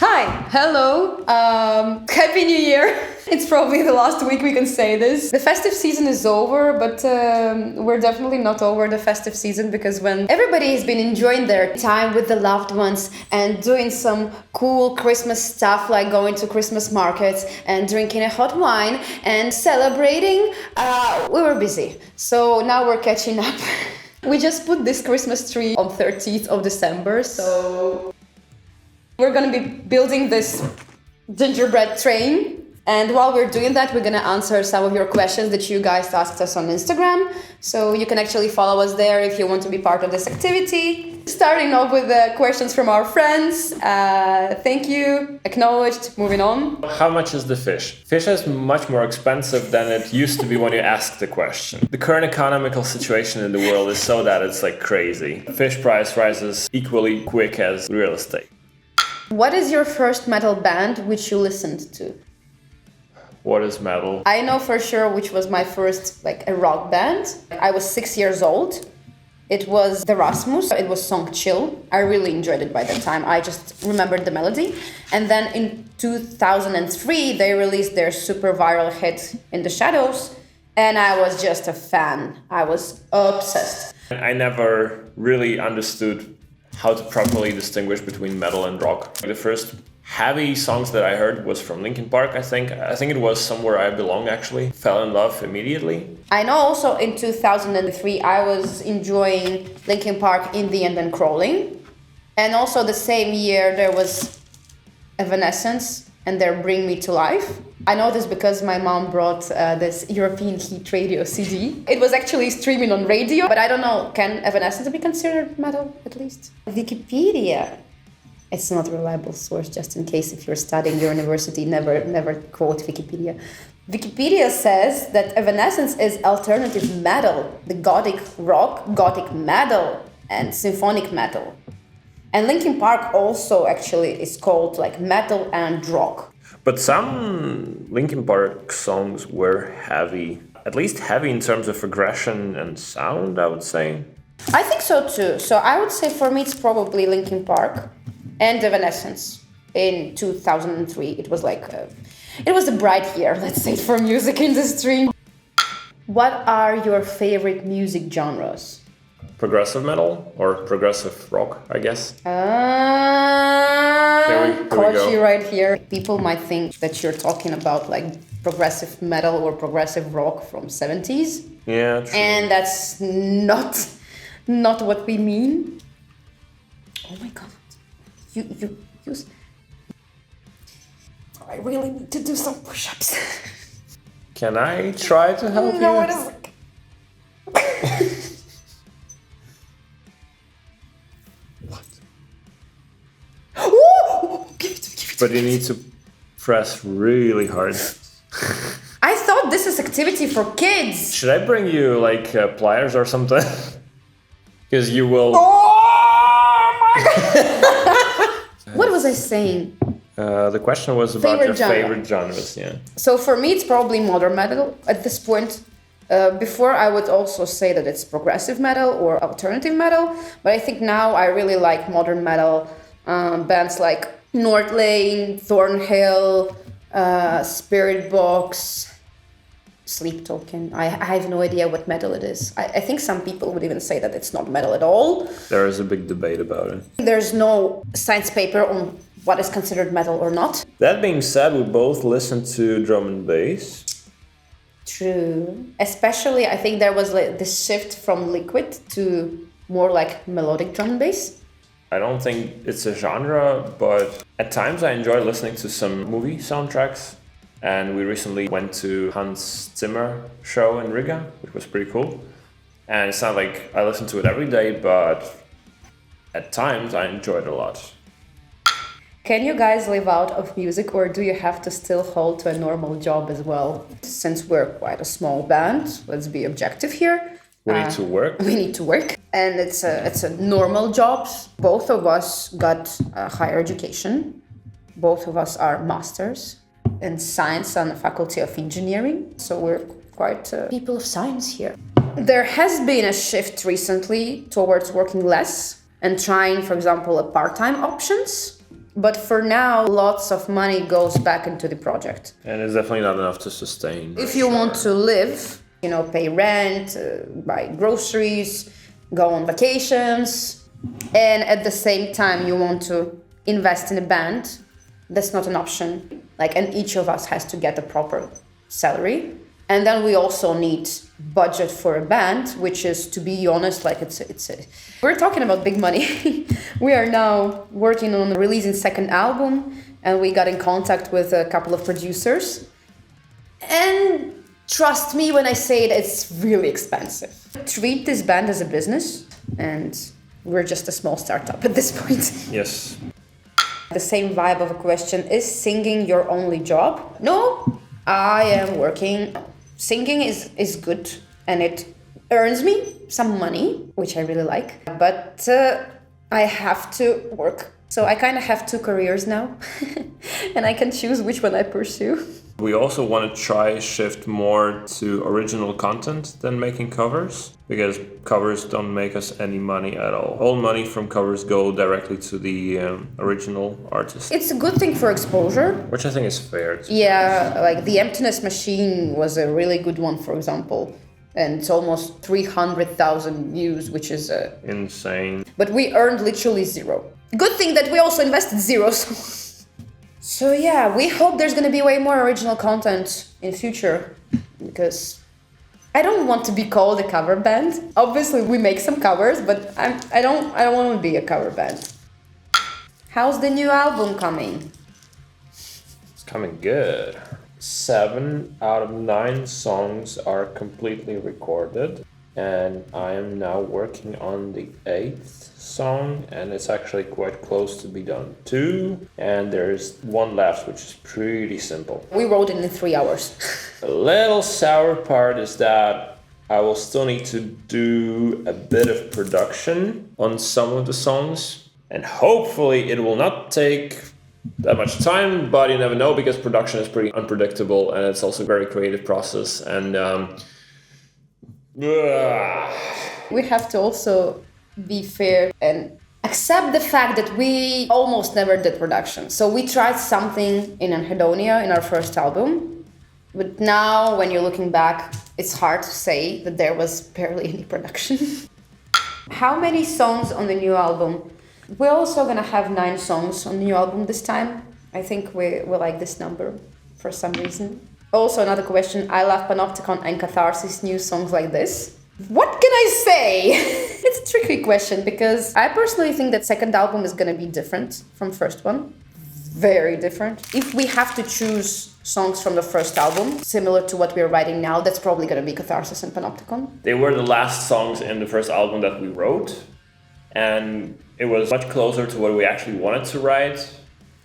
Hi, hello, Happy New Year! It's probably the last week we can say this. The festive season is over, but we're definitely not over the festive season, because when everybody has been enjoying their time with the loved ones and doing some cool Christmas stuff like going to Christmas markets and drinking a hot wine and celebrating, we were busy. So now we're catching up. We just put this Christmas tree on 30th of December, so we're gonna be building this gingerbread train. And while we're doing that, we're gonna answer some of your questions that you guys asked us on Instagram. So you can actually follow us there if you want to be part of this activity. Starting off with the questions from our friends. Thank you, acknowledged, moving on. How much is the fish? Fish is much more expensive than it used to be when you asked the question. The current economical situation in the world is so that it's like crazy. Fish price rises equally quick as real estate. What is your first metal band which you listened to? What is metal? I know for sure which was my first a rock band. I was 6 years old. It was the Rasmus. It was song Chill. I really enjoyed it by that time. I just remembered the melody. And then in 2003, they released their super viral hit In the Shadows. And I was just a fan. I was obsessed. I never really understood how to properly distinguish between metal and rock. The first heavy songs that I heard was from Linkin Park, I think. I think it was Somewhere I Belong, actually. Fell in love immediately. I know also in 2003 I was enjoying Linkin Park In the End and Crawling. And also the same year there was Evanescence and their Bring Me to Life. I know this because my mom brought this European Heat Radio CD. It was actually streaming on radio, but I don't know, can Evanescence be considered metal at least? Wikipedia. It's not a reliable source, just in case if you're studying your university, never quote Wikipedia. Wikipedia says that Evanescence is alternative metal, the gothic rock, gothic metal, and symphonic metal. And Linkin Park also actually is called metal and rock. But some Linkin Park songs were heavy, at least heavy in terms of aggression and sound, I would say. I think so too. So I would say for me it's probably Linkin Park and Evanescence in 2003. It was it was a bright year, let's say, for music industry. What are your favorite music genres? Progressive metal or progressive rock, I guess. Caught you right here. People might think that you're talking about progressive metal or progressive rock from 70s. Yeah, true. And that's not what we mean. Oh my god. You I really need to do some push-ups. Can I try to help you? No, it isn't. But you need to press really hard. I thought this is activity for kids. Should I bring you pliers or something? Because you will. Oh my god! What was I saying? The question was about your favorite genres, yeah. So for me, it's probably modern metal at this point. Before, I would also say that it's progressive metal or alternative metal, but I think now I really like modern metal. Bands like Northlane, Thornhill, Spirit Box, Sleep Token. I have no idea what metal it is. I think some people would even say that it's not metal at all. There is a big debate about it. There's no science paper on what is considered metal or not. That being said, we both listen to drum and bass. True. Especially, I think there was this shift from liquid to more melodic drum and bass. I don't think it's a genre, but at times I enjoy listening to some movie soundtracks. And we recently went to Hans Zimmer show in Riga, which was pretty cool. And it's not like I listen to it every day, but at times I enjoy it a lot. Can you guys live out of music, or do you have to still hold to a normal job as well? Since we're quite a small band, let's be objective here. We need to work. We need to work, and it's a normal job. Both of us got higher education. Both of us are masters in science on the Faculty of Engineering, so we're quite people of science here. There has been a shift recently towards working less and trying, for example, part-time options. But for now, lots of money goes back into the project. And it's definitely not enough to sustain. If you want to live, pay rent, buy groceries, go on vacations, and at the same time you want to invest in a band, that's not an option. And each of us has to get a proper salary. And then we also need budget for a band, which is, to be honest, we're talking about big money. We are now working on releasing second album, and we got in contact with a couple of producers. And trust me when I say it's really expensive. Treat this band as a business, and we're just a small startup at this point. Yes. The same vibe of a question, is singing your only job? No, I am working. Singing is good, and it earns me some money, which I really like, but I have to work. So I kind of have 2 careers now, and I can choose which one I pursue. We also want to try shift more to original content than making covers, because covers don't make us any money at all. All money from covers go directly to the original artist. It's a good thing for exposure. Which I think is fair. Yeah, the Emptiness Machine was a really good one, for example. And it's almost 300,000 views, which is insane. But we earned literally 0. Good thing that we also invested 0. So yeah, we hope there's gonna be way more original content in future, because I don't want to be called a cover band. Obviously, we make some covers, but I don't want to be a cover band. How's the new album coming? It's coming good. 7 out of 9 songs are completely recorded, and I am now working on the 8th song, and it's actually quite close to be done too. And there's one left, which is pretty simple. We wrote it in 3 hours. The little sour part is that I will still need to do a bit of production on some of the songs, and hopefully it will not take that much time, but you never know, because production is pretty unpredictable, and it's also a very creative process. And we have to also be fair and accept the fact that we almost never did production. So we tried something in Anhedonia in our first album, but now when you're looking back, it's hard to say that there was barely any production. How many songs on the new album? We're also gonna have 9 songs on the new album this time. I think we like this number for some reason. Also, another question, I love Panopticon and Catharsis new songs like this. What can I say? It's a tricky question, because I personally think that second album is gonna be different from first one. Very different. If we have to choose songs from the first album, similar to what we're writing now, that's probably gonna be Catharsis and Panopticon. They were the last songs in the first album that we wrote, and it was much closer to what we actually wanted to write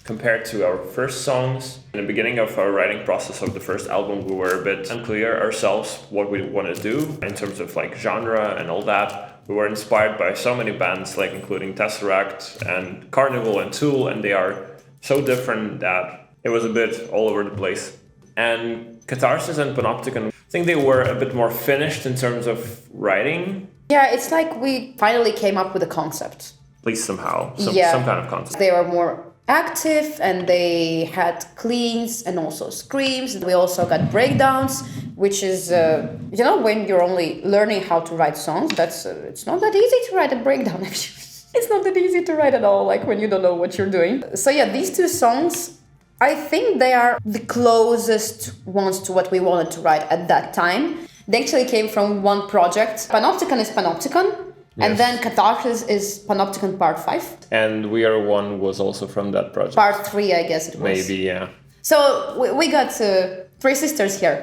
compared to our first songs. In the beginning of our writing process of the first album, we were a bit unclear ourselves what we want to do in terms of genre and all that. We were inspired by so many bands, including Tesseract and Carnival and Tool, and they are so different that it was a bit all over the place. And Catharsis and Panopticon, I think they were a bit more finished in terms of writing. Yeah, it's like we finally came up with a concept. At least somehow, some kind of concept. They were more active, and they had cleans and also screams. We also got breakdowns, which is, when you're only learning how to write songs, it's not that easy to write a breakdown, actually. It's not that easy to write at all, when you don't know what you're doing. So yeah, these 2 songs, I think they are the closest ones to what we wanted to write at that time. They actually came from one project. Panopticon is Panopticon. Yes. And then Catharsis is Panopticon Part 5. And We Are One was also from that project. Part 3, I guess it was. Maybe, yeah. So we got 3 sisters here.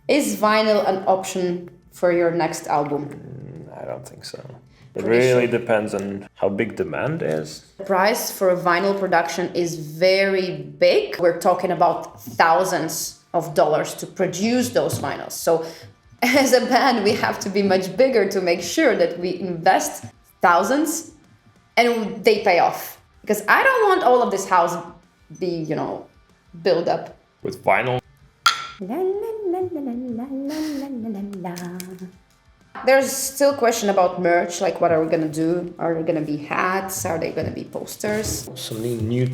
Is vinyl an option for your next album? I don't think so. It really depends on how big demand is. The price for a vinyl production is very big. We're talking about thousands of dollars to produce those vinyls. So as a band, we have to be much bigger to make sure that we invest thousands and they pay off. Because I don't want all of this house be, built up. With vinyl. La, la, la, la, la, la, la, la, la. There's still question about merch, like what are we gonna do? Are there gonna be hats? Are they gonna be posters? Some new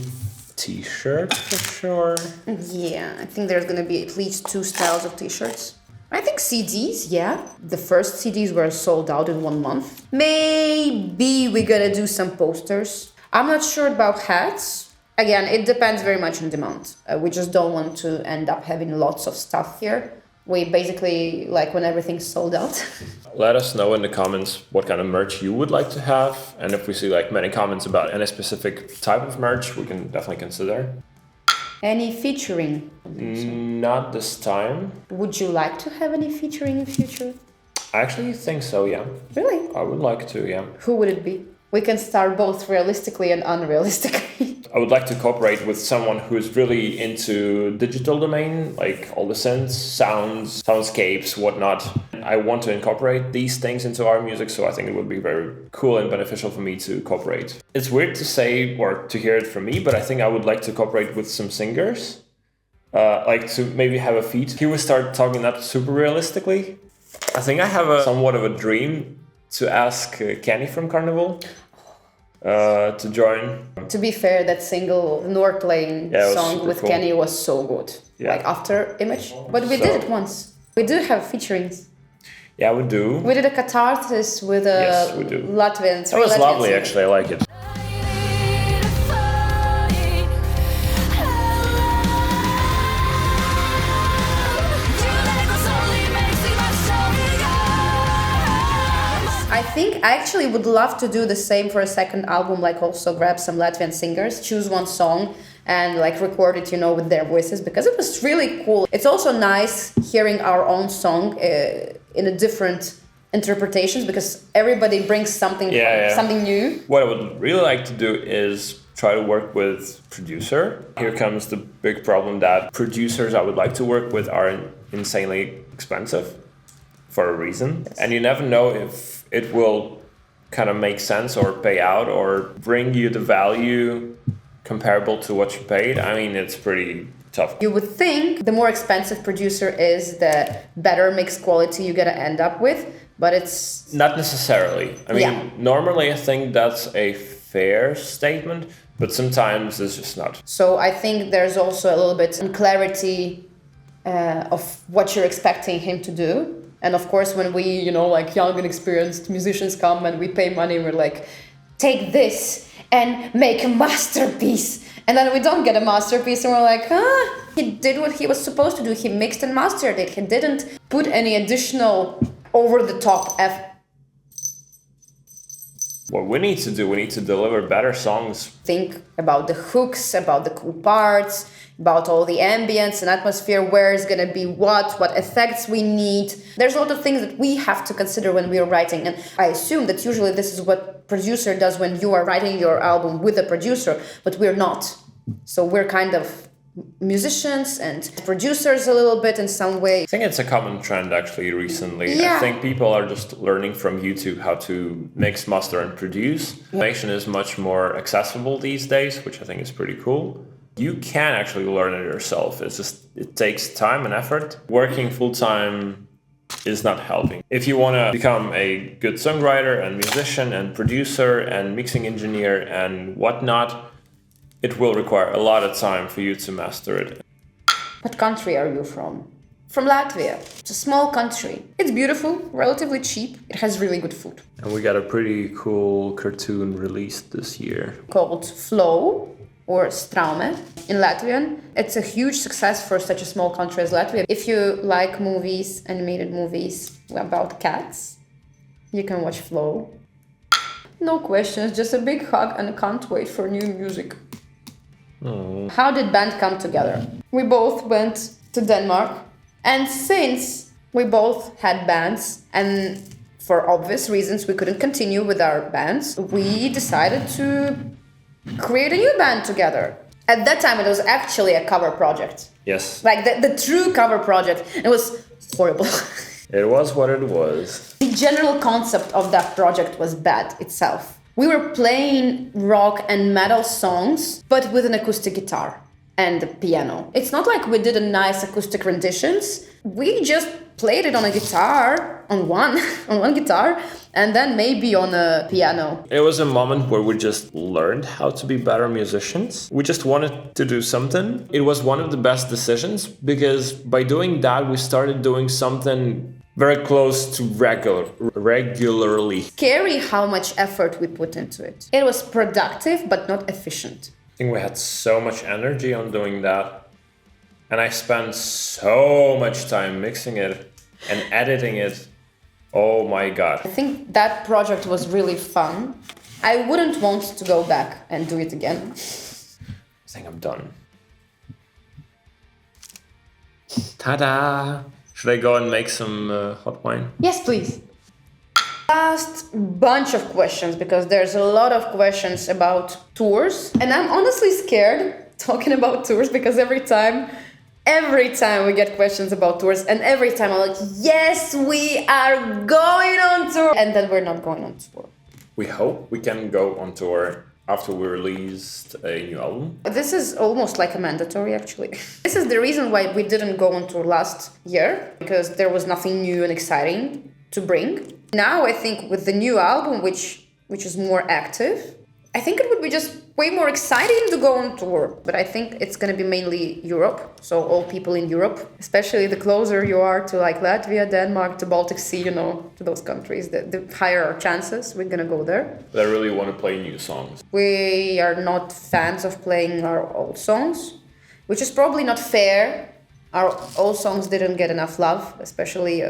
t-shirts for sure. Yeah, I think there's gonna be at least 2 styles of t-shirts. I think CDs, yeah. The first CDs were sold out in 1 month. Maybe we're gonna do some posters. I'm not sure about hats. Again, it depends very much on demand. We just don't want to end up having lots of stuff here. We basically like when everything's sold out. Let us know in the comments what kind of merch you would like to have. And if we see like many comments about any specific type of merch, we can definitely consider. Any featuring? Not this time. Would you like to have any featuring in future? I actually think so, yeah. Really? I would like to, yeah. Who would it be? We can start both realistically and unrealistically. I would like to cooperate with someone who's really into digital domain, like all the synths, sounds, soundscapes, whatnot. I want to incorporate these things into our music, so I think it would be very cool and beneficial for me to cooperate. It's weird to say or to hear it from me, but I think I would like to cooperate with some singers. Like to maybe have a feat. He would start talking not super realistically. I think I have somewhat of a dream to ask Kenny from Carnival to join. To be fair, that single North Lane song with cool. Kenny was so good. Yeah. Like after Image. But we did it once. We do have featurings. Yeah, we do. We did a Catharsis with a Yes, we do. Latvian. That was Latvian lovely, singers. actually. I like it. I think I actually would love to do the same for a second album, like also grab some Latvian singers, choose one song and like record it, with their voices, because it was really cool. It's also nice hearing our own song in a different interpretations, because everybody brings something something new. What I would really like to do is try to work with producer. Here comes the big problem that producers I would like to work with are insanely expensive for a reason. And you never know if it will kind of make sense or pay out or bring you the value comparable to what you paid. I mean, it's pretty tough. You would think the more expensive producer is, the better mixed quality you're gonna end up with, but it's... Not necessarily. I mean, normally I think that's a fair statement, but sometimes it's just not. So I think there's also a little bit of clarity of what you're expecting him to do. And of course, when we, like young and experienced musicians come and we pay money, we're like, take this and make a masterpiece. And then we don't get a masterpiece and we're like, he did what he was supposed to do. He mixed and mastered it. He didn't put any additional over-the-top What we need to do, we need to deliver better songs. Think about the hooks, about the cool parts, about all the ambience and atmosphere, where is going to be what effects we need. There's a lot of things that we have to consider when we are writing. And I assume that usually this is what producer does when you are writing your album with a producer, but we're not. So we're kind of musicians and producers a little bit in some way. I think it's a common trend actually recently. Yeah. I think people are just learning from YouTube how to mix, master and produce. Information is much more accessible these days, which I think is pretty cool. You can actually learn it yourself. It's just, it takes time and effort. Working full-time is not helping. If you want to become a good songwriter and musician and producer and mixing engineer and whatnot, it will require a lot of time for you to master it. What country are you from? From Latvia. It's a small country. It's beautiful, relatively cheap. It has really good food. And we got a pretty cool cartoon released this year. Called Flow, or Straume in Latvian. It's a huge success for such a small country as Latvia. If you like movies, animated movies about cats, you can watch Flow. No questions, just a big hug and I can't wait for new music. Aww. How did band come together? We both went to Denmark, and since we both had bands and for obvious reasons we couldn't continue with our bands, we decided to create a new band together. At that time it was actually a cover project. Yes. Like the true cover project. It was horrible. It was what it was. The general concept of that project was bad itself. We were playing rock and metal songs, but with an acoustic guitar and a piano. It's not like we did a nice acoustic renditions, We just played it on a guitar, on one guitar, and then maybe on a piano. It was a moment where we just learned how to be better musicians. We just wanted to do something. It was one of the best decisions because by doing that, we started doing something very close to regularly. Scary how much effort we put into it. It was productive, but not efficient. I think we had so much energy on doing that. And I spent so much time mixing it and editing it. Oh my God. I think that project was really fun. I wouldn't want to go back and do it again. I think I'm done. Ta-da! Should I go and make some hot wine? Yes, please. Last bunch of questions, because there's a lot of questions about tours. And I'm honestly scared talking about tours because every time we get questions about tours and every time I'm like, yes, we are going on tour. And then we're not going on tour. We hope we can go on tour after we released a new album. This is almost like a mandatory, actually. This is the reason why we didn't go on tour last year, because there was nothing new and exciting to bring. Now I think with the new album, which is more active, I think it would be just way more exciting to go on tour. But I think it's going to be mainly Europe, so all people in Europe, especially the closer you are to like Latvia, Denmark, the Baltic Sea, you know, to those countries, the higher our chances we're going to go there. But I really want to play new songs. We are not fans of playing our old songs, which is probably not fair. Our old songs didn't get enough love, especially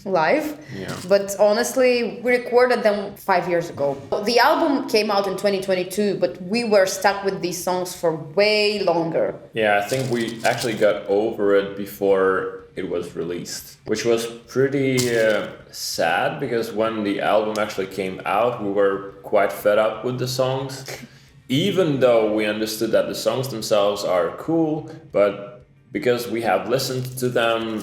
live. Yeah. But honestly, we recorded them 5 years ago. The album came out in 2022, but we were stuck with these songs for way longer. Yeah, I think we actually got over it before it was released, which was pretty sad because when the album actually came out, we were quite fed up with the songs. Even though we understood that the songs themselves are cool, but because we have listened to them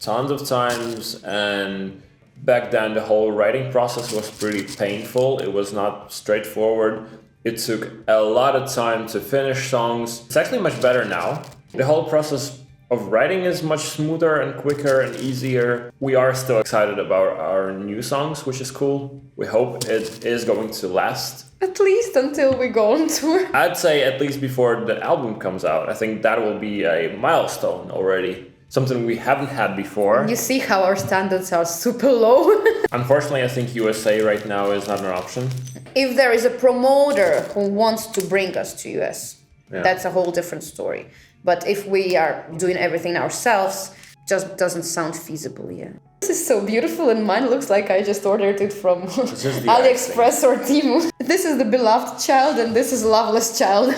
tons of times, and back then the whole writing process was pretty painful. It was not straightforward. It took a lot of time to finish songs. It's actually much better now. The whole process of writing is much smoother and quicker and easier. We are still excited about our new songs, which is cool. We hope it is going to last. At least until we go on tour. I'd say at least before the album comes out. I think that will be a milestone already. Something we haven't had before. You see how our standards are super low. Unfortunately, I think USA right now is not an option. If there is a promoter who wants to bring us to US, Yeah. that's a whole different story. But if we are doing everything ourselves, just doesn't sound feasible yet. This is so beautiful, and mine looks like I just ordered it from AliExpress or Temu. This is the beloved child, and this is loveless child.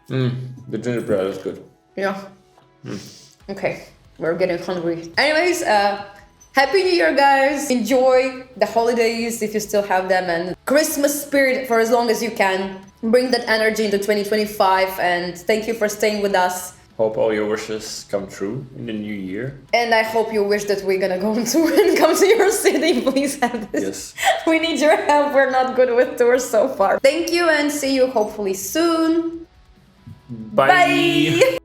The gingerbread is good. Yeah. Okay, we're getting hungry. Anyways, Happy New Year, guys. Enjoy the holidays if you still have them, and Christmas spirit for as long as you can. Bring that energy into 2025, and thank you for staying with us. Hope all your wishes come true in the new year. And I hope you wish that we're gonna go on tour and come to your city. Please have this. Yes. We need your help. We're not good with tours so far. Thank you, and see you hopefully soon. Bye. Bye.